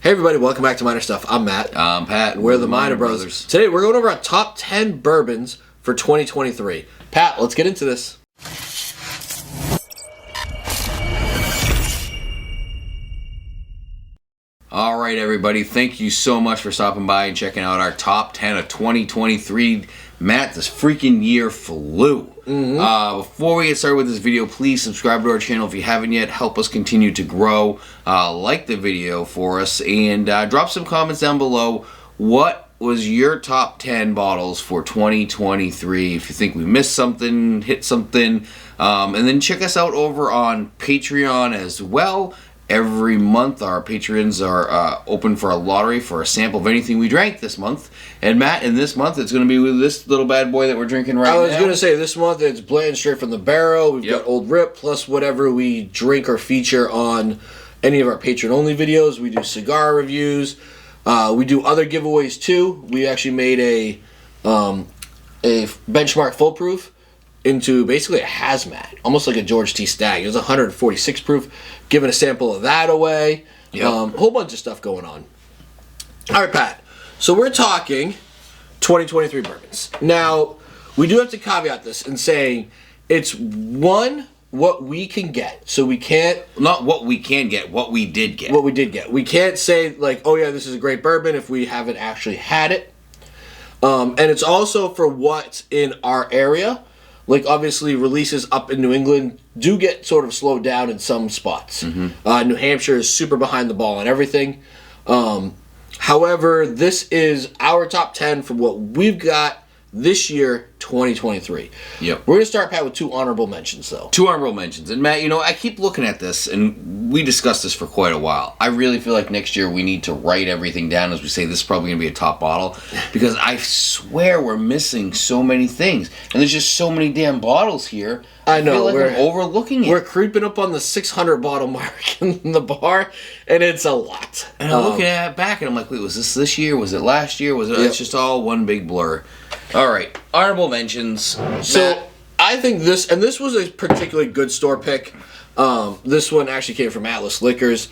Hey everybody, welcome back to Minor Stuff. I'm Matt. I'm Pat. We're the Minor Brothers. Today we're going over our top 10 bourbons for 2023. Pat, let's get into this. All right, everybody. Thank you so much for stopping by and checking out our top 10 of 2023. Matt, this freaking year flew. Before we get started with this video, please subscribe to our channel if you haven't yet. Help us continue to grow. Like the video for us and drop some comments down below. What was your top 10 bottles for 2023? If you think we missed something, hit something. And then check us out over on Patreon as well. Every month our patrons are open for a lottery for a sample of anything we drank this month. And Matt, in this month it's going to be with this little bad boy that we're drinking right now. I was going to say this month it's blended straight from the barrel. We've got Old Rip plus whatever we drink or feature on any of our patron only videos. We do cigar reviews. We do other giveaways too. We actually made a benchmark full proof into basically a hazmat, almost like a George T. Stagg. It was 146 proof, giving a sample of that away. A whole bunch of stuff going on. All right, Pat. So we're talking 2023 bourbons. Now, we do have to caveat this in saying it's what we can get. So we can't... Not what we can get, what we did get. What we did get. We can't say, like, oh yeah, this is a great bourbon if we haven't actually had it. And it's also for what's in our area. Like, obviously, releases up in New England do get sort of slowed down in some spots. New Hampshire is super behind the ball on everything. However, this is our top 10 for what we've got this year, 2023. Yep. We're going to start, Pat, with two honorable mentions, though. Two honorable mentions. And, Matt, you know, I keep looking at this, and we discussed this for quite a while. I really feel like next year we need to write everything down as we say this is probably going to be a top bottle, because I swear we're missing so many things. And there's just so many damn bottles here. I know. I feel like we're overlooking it. We're creeping up on the 600 bottle mark in the bar, and it's a lot. And I'm looking at it back, and I'm like, wait, was this year? Was it last year? Was it? It's just all one big blur. All right, honorable mentions. So I think this was a particularly good store pick. This one actually came from Atlas Liquors.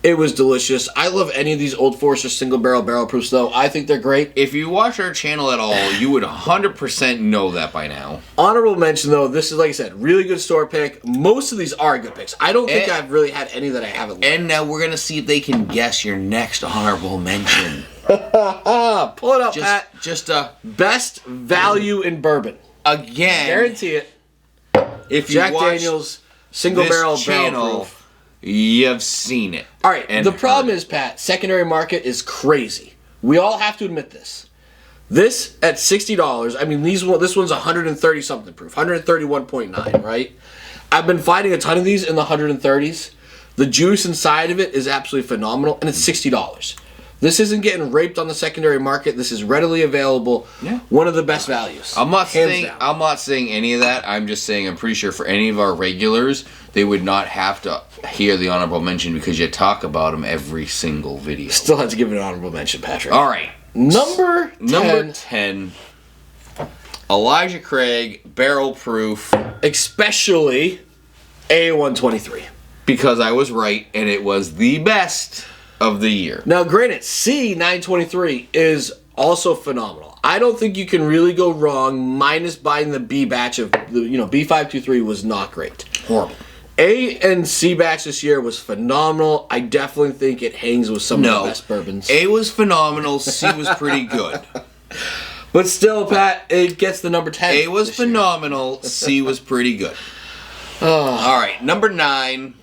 It was delicious. I love any of these Old Forester single barrel proofs, though. I think they're great. If you watch our channel at all, you would 100% know that by now. Honorable mention, though, this is, like I said, really good store pick. Most of these are good picks. I don't think I've really had any that I haven't liked. And now we're going to see if they can guess your next honorable mention. Pull it up, Pat. Just a best value in bourbon. Again. Guarantee it. If Jack you watch Daniels single barrel proof. You've seen it. All right. The problem is, Pat, secondary market is crazy. We all have to admit this. This at $60. I mean, this one's 130 something proof, 131.9, right? I've been finding a ton of these in the 130s. The juice inside of it is absolutely phenomenal, and it's $60. This isn't getting raped on the secondary market. This is readily available. Yeah. One of the best values. I'm not saying any of that. I'm just saying I'm pretty sure for any of our regulars, they would not have to hear the honorable mention because you talk about them every single video. Still have to give it an honorable mention, Patrick. All right. Number 10. Elijah Craig, barrel proof. Especially A123. Because I was right, and it was the best of the year. Now, granted, C923 is also phenomenal. I don't think you can really go wrong, minus buying the B batch of, B523 was not great. Horrible. A and C batch this year was phenomenal. I definitely think it hangs with some of the best bourbons. A was phenomenal. C was pretty good. But still, Pat, it gets the number 10. A was phenomenal. C was pretty good. All right, number 9.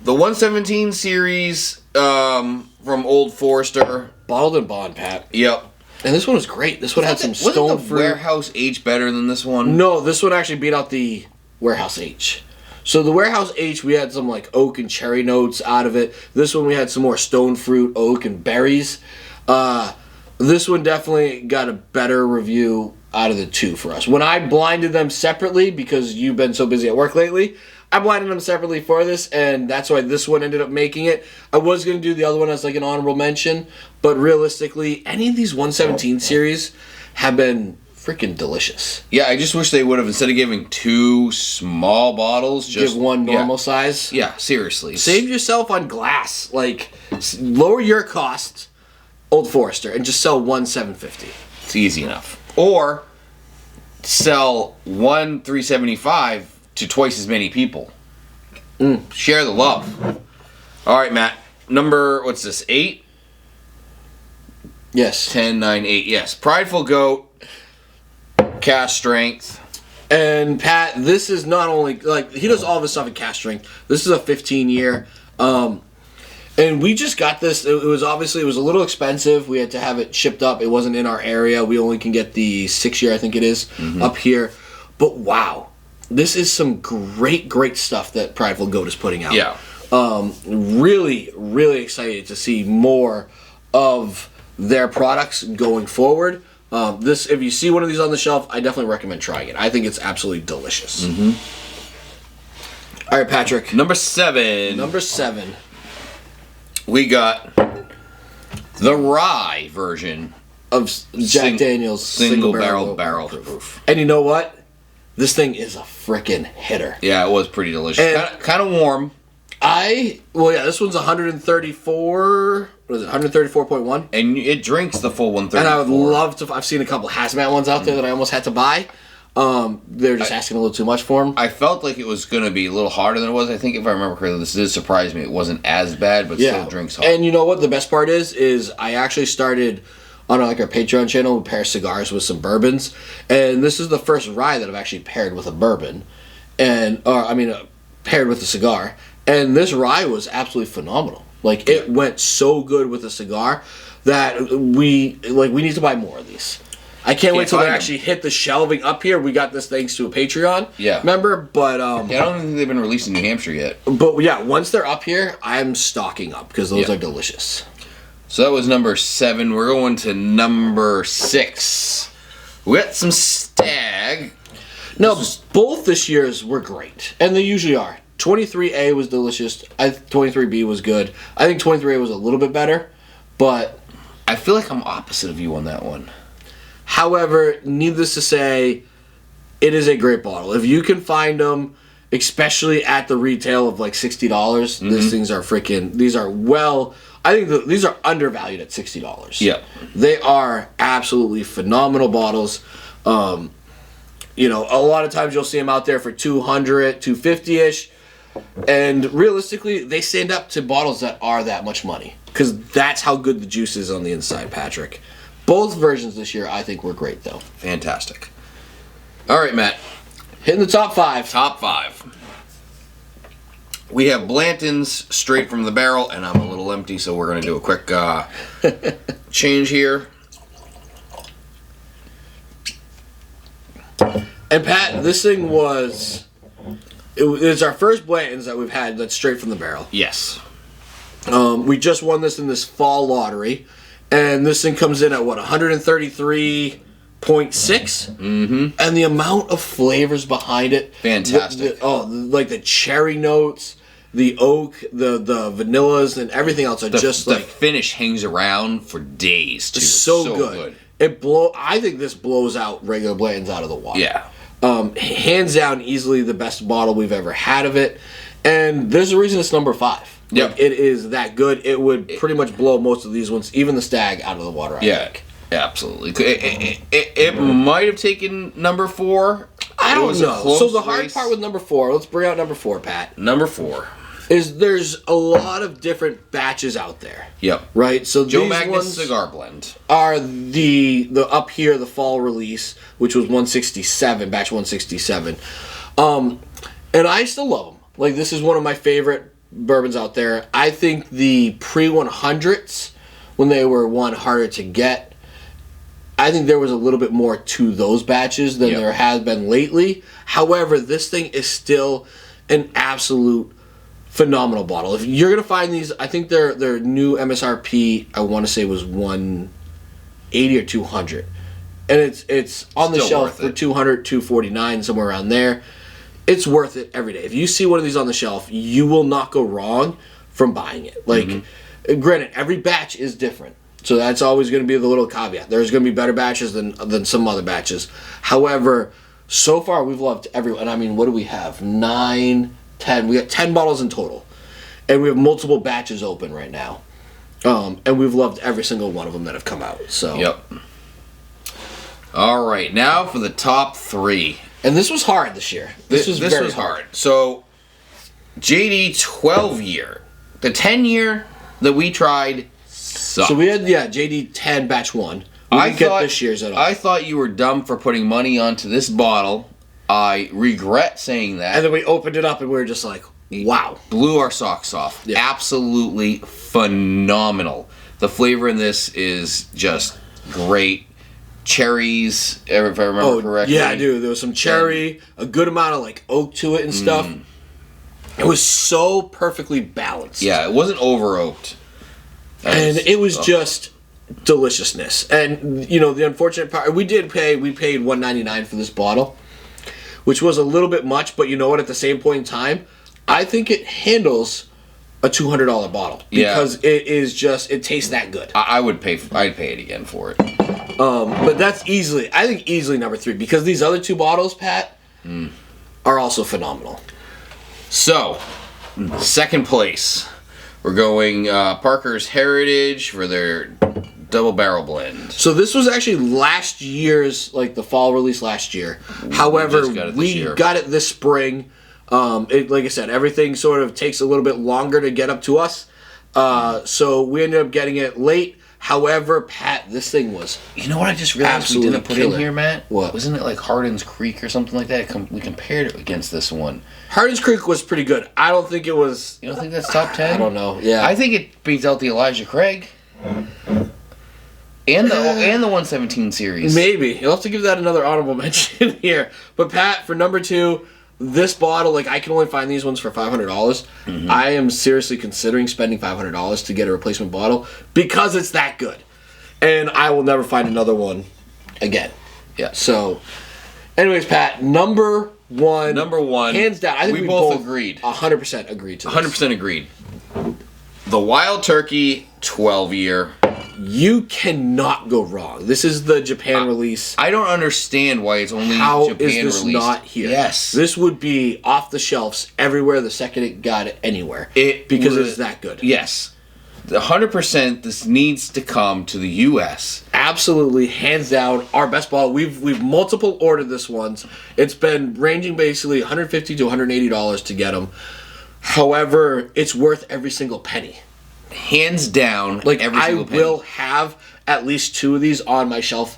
The 117 series from Old Forester. Bottled in bond, Pat. Yep. And this one was great. This one had some stone fruit. Wasn't the fruit. Warehouse H better than this one? No, this one actually beat out the Warehouse H. So the Warehouse H, we had some like oak and cherry notes out of it. This one we had some more stone fruit, oak, and berries. This one definitely got a better review out of the two for us. When I blinded them separately, because you've been so busy at work lately, I blinded them separately for this, and that's why this one ended up making it. I was going to do the other one as like an honorable mention, but realistically, any of these 117 series have been freaking delicious. Yeah, I just wish they would have, instead of giving 2 small bottles, just give one normal size. Yeah, seriously. Save yourself on glass. Like, Lower your cost, Old Forester, and just sell one $750. It's easy enough. Or sell one $375 to twice as many people. Share the love. All right, Matt. Number, what's this, 8? Yes. 10, 9, 8. Yes. Prideful Goat. Cast strength. And Pat, this is not only, like, he does all of his stuff in cast strength. This is a 15-year. And we just got this. It was obviously, it was a little expensive. We had to have it shipped up. It wasn't in our area. We only can get the 6-year, I think it is, up here. But wow, this is some great stuff that Prideful Goat is putting out. Yeah. Really, really excited to see more of their products going forward. This, if you see one of these on the shelf, I definitely recommend trying it. I think it's absolutely delicious. All right, Patrick. Number 7. Number 7. We got the rye version Of Jack Daniel's single barrel proof. And you know what? This thing is a freaking hitter. Yeah, it was pretty delicious. Kind of warm. This one's 134. What is it? 134.1. And it drinks the full 134. And I would love to. I've seen a couple hazmat ones out there that I almost had to buy. They're just asking a little too much for them. I felt like it was going to be a little harder than it was. I think if I remember correctly, this did surprise me. It wasn't as bad, but still drinks hard. And you know what? The best part is I actually started on our Patreon channel. We pair cigars with some bourbons, and this is the first rye that I've actually paired with a bourbon, paired with a cigar. And this rye was absolutely phenomenal. Like, it went so good with a cigar that we need to buy more of these. I can't wait till they actually hit the shelving up here. We got this thanks to a Patreon member, but I don't think they've been released in New Hampshire yet. But yeah, once they're up here, I'm stocking up because those are delicious. So that was number 7. We're going to number 6. We got some Stag. No, both this year's were great, and they usually are. 23A was delicious. 23B was good. I think 23A was a little bit better, but I feel like I'm opposite of you on that one. However, needless to say, it is a great bottle. If you can find them, especially at the retail of like $60, these things are freaking. These are I think these are undervalued at $60. Yeah, they are absolutely phenomenal bottles. A lot of times you'll see them out there for $200, $250-ish. And realistically, they stand up to bottles that are that much money. Because that's how good the juice is on the inside, Patrick. Both versions this year, I think, were great, though. Fantastic. All right, Matt. Hitting the top 5. Top 5. We have Blanton's straight from the barrel, and I'm a little empty, so we're going to do a quick change here. And Pat, this thing was... It's our first Blanton's that we've had that's straight from the barrel. Yes. We just won this in this fall lottery. And this thing comes in at, 133.6? Mm-hmm. And the amount of flavors behind it. Fantastic. Like the cherry notes, the oak, the vanillas, and everything else are the finish hangs around for days, too. So good. I think this blows out regular Blanton's out of the water. Yeah. Hands down, easily the best bottle we've ever had of it. And there's a reason it's number 5. Yep. It is that good. It would pretty much blow most of these ones, even the Stag, out of the water, I think. Absolutely. It might have taken number 4. I don't know. So the hard part with number 4, let's bring out number 4, Pat. Number 4. Is there's a lot of different batches out there. Yep. Right? So Joe these Magnus ones Cigar Blend are the up here, the fall release, which was 167, batch 167. And I still love them. Like, this is one of my favorite bourbons out there. I think the pre-100s, when they were harder to get, I think there was a little bit more to those batches than there has been lately. However, this thing is still an absolute phenomenal bottle. If you're gonna find these, I think their new MSRP, I want to say, was $180 or $200, and it's on the shelf for $200, $249, somewhere around there. It's worth it every day. If you see one of these on the shelf, you will not go wrong from buying it. Like, granted, every batch is different, so that's always going to be the little caveat. There's going to be better batches than some other batches. However, so far we've loved every. And I mean, what do we have? 9, 10. We got 10 bottles in total, and we have multiple batches open right now. And we've loved every single one of them that have come out. So. Yep. All right, now for the top 3. And this was hard this year. This was very hard. So, JD 12 year. The 10 year that we tried sucked. So we had, JD 10 batch 1. We didn't get this year's at all. I thought you were dumb for putting money onto this bottle. I regret saying that. And then we opened it up and we were just like, wow. Blew our socks off. Yeah. Absolutely phenomenal. The flavor in this is just great. Cherries, if I remember correctly. Yeah, dude. There was some cherry, a good amount of like oak to it and stuff. It was so perfectly balanced. Yeah, it wasn't over oaked. And it was just deliciousness. And the unfortunate part, we paid $1.99 for this bottle, which was a little bit much, but you know what, at the same point in time, I think it handles a $200 bottle because it tastes that good. I'd pay it again for it. But that's easily number 3 because these other 2 bottles, Pat, are also phenomenal. So, second place, we're going Parker's Heritage for their double barrel blend. So this was actually last year's, like the fall release last year. However, we got it this spring. Like I said, everything sort of takes a little bit longer to get up to us. So we ended up getting it late. However, Pat, this thing was You know what I just realized we didn't put in here, Matt? What? Wasn't it like Hardin's Creek or something like that? We compared it against this one. Hardin's Creek was pretty good. I don't think it was... You don't think that's top 10? I don't know, yeah. I think it beats out the Elijah Craig. And the 117 series. Maybe. You'll have to give that another honorable mention here. But Pat, for number 2... This bottle, like I can only find these ones for $500. I am seriously considering spending $500 to get a replacement bottle because it's that good, and I will never find another one again. Yeah. So, anyways, Pat, number one, hands down. I think we both agreed. 100% agreed to this. 100% agreed. The Wild Turkey 12 year. You cannot go wrong. This is the Japan release. I don't understand why it's only How Japan is this released. not here? Yes. This would be off the shelves everywhere the second it got it anywhere. Because it's that good. Yes. 100% this needs to come to the U.S. Absolutely, hands down, our best bottle. We've multiple ordered this ones. It's been ranging basically $150 to $180 to get them. However, it's worth every single penny. Hands down, like every single penny. I will have at least 2 of these on my shelf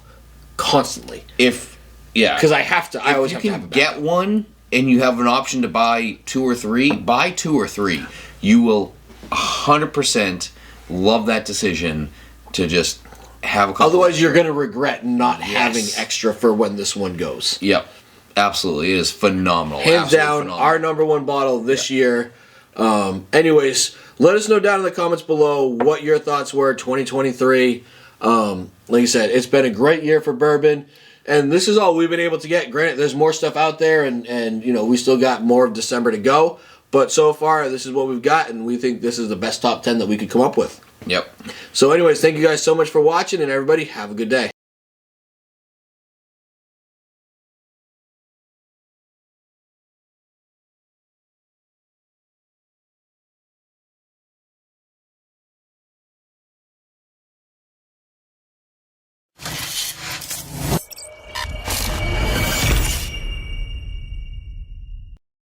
constantly. Because I have to. I always have to have a backup. If you can get one and you have an option to buy 2 or 3, buy 2 or 3. You will 100% love that decision to just have a couple. Otherwise, you're going to regret not having extra for when this one goes. Yep, absolutely, it is phenomenal. Hands down, our number 1 bottle this year. Anyways, let us know down in the comments below what your thoughts were 2023. Like I said, it's been a great year for bourbon, and this is all we've been able to get. Granted, there's more stuff out there, and we still got more of December to go, but so far this is what we've got, and we think this is the best top 10 that we could come up with. Yep. So anyways, thank you guys so much for watching, and everybody have a good day.